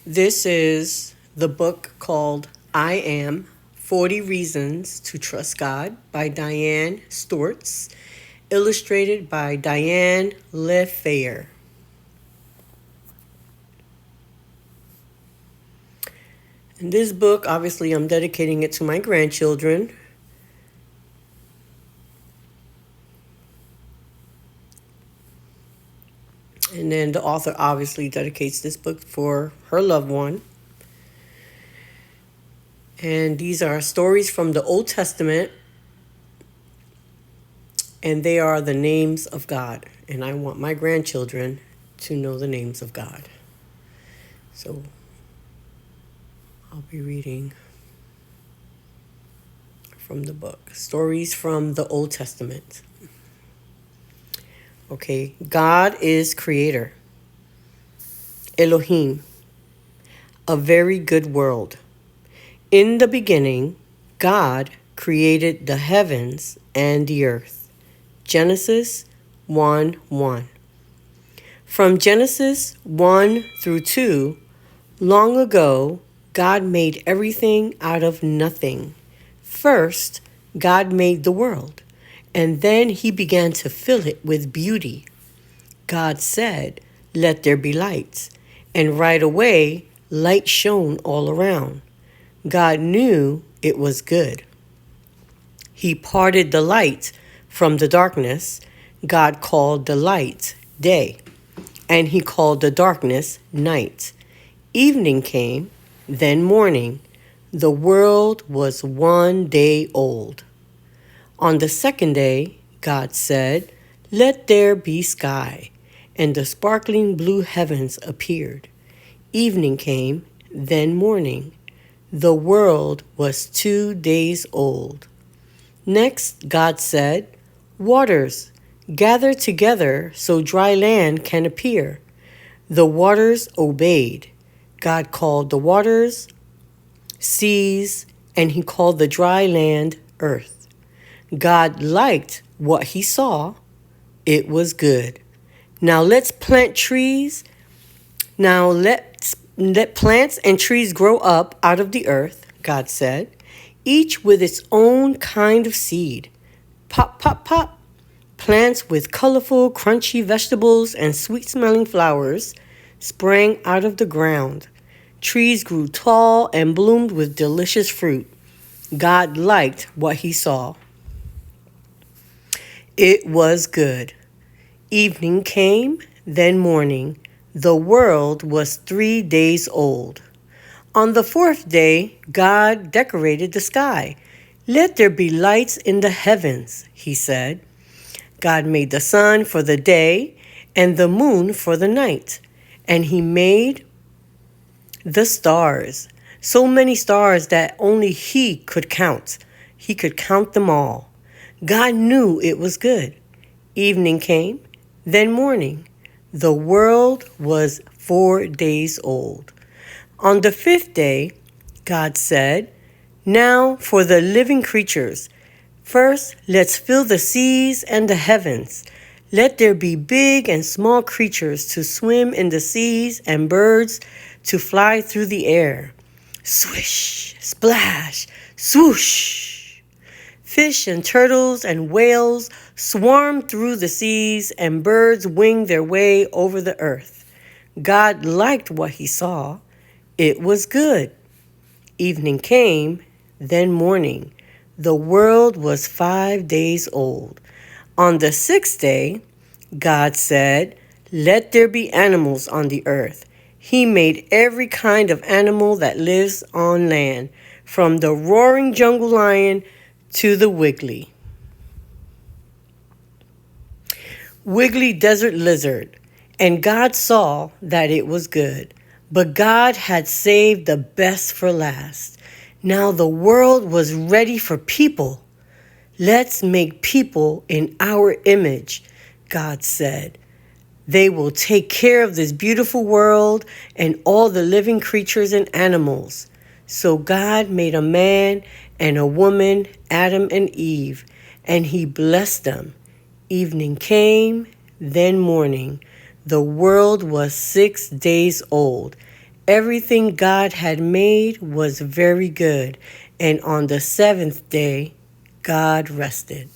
This is the book called I Am 40 Reasons to Trust God by Diane Stortz, illustrated by Diane Le Feyer. In this book, obviously, I'm dedicating it to my grandchildren. And then the author obviously dedicates this book for her loved one. And these are stories from the Old Testament, and they are the names of God. And I want my grandchildren to know the names of God. So I'll be reading from the book, Stories from the Old Testament. Okay, God is creator. Elohim, a very good world. In the beginning, God created the heavens and the earth. Genesis 1:1. From Genesis 1 through 2, long ago, God made everything out of nothing. First, God made the world, and then he began to fill it with beauty. God said, "Let there be light," and right away, light shone all around. God knew it was good. He parted the light from the darkness. God called the light day, and he called the darkness night. Evening came, then morning. The world was 1 day old. On the second day, God said, "Let there be sky," and the sparkling blue heavens appeared. Evening came, then morning. The world was 2 days old. Next, God said, "Waters, gather together so dry land can appear." The waters obeyed. God called the waters seas, and he called the dry land earth. God liked what he saw. It was good. Now let's plant trees. Now let plants and trees grow up out of the earth, God said, each with its own kind of seed. Pop, pop, pop. Plants with colorful, crunchy vegetables and sweet-smelling flowers sprang out of the ground. Trees grew tall and bloomed with delicious fruit. God liked what he saw. It was good. Evening came, then morning. The world was 3 days old. On the fourth day, God decorated the sky. "Let there be lights in the heavens," he said. God made the sun for the day and the moon for the night, and he made the stars, so many stars that only he could count. He could count them all. God knew it was good. Evening came, then morning. The world was 4 days old. On the fifth day, God said, "Now for the living creatures. First, let's fill the seas and the heavens. Let there be big and small creatures to swim in the seas and birds to fly through the air. Swish, splash, swoosh." Fish and turtles and whales swarmed through the seas, and birds winged their way over the earth. God liked what he saw. It was good. Evening came, then morning. The world was 5 days old. On the sixth day, God said, "Let there be animals on the earth." He made every kind of animal that lives on land, from the roaring jungle lion to the wiggly desert lizard. And God saw that it was good. But God had saved the best for last. Now the world was ready for people. "Let's make people in our image," God said. "They will take care of this beautiful world and all the living creatures and animals." So God made a man and a woman, Adam and Eve, and he blessed them. Evening came, then morning. The world was 6 days old. Everything God had made was very good, and on the seventh day, God rested.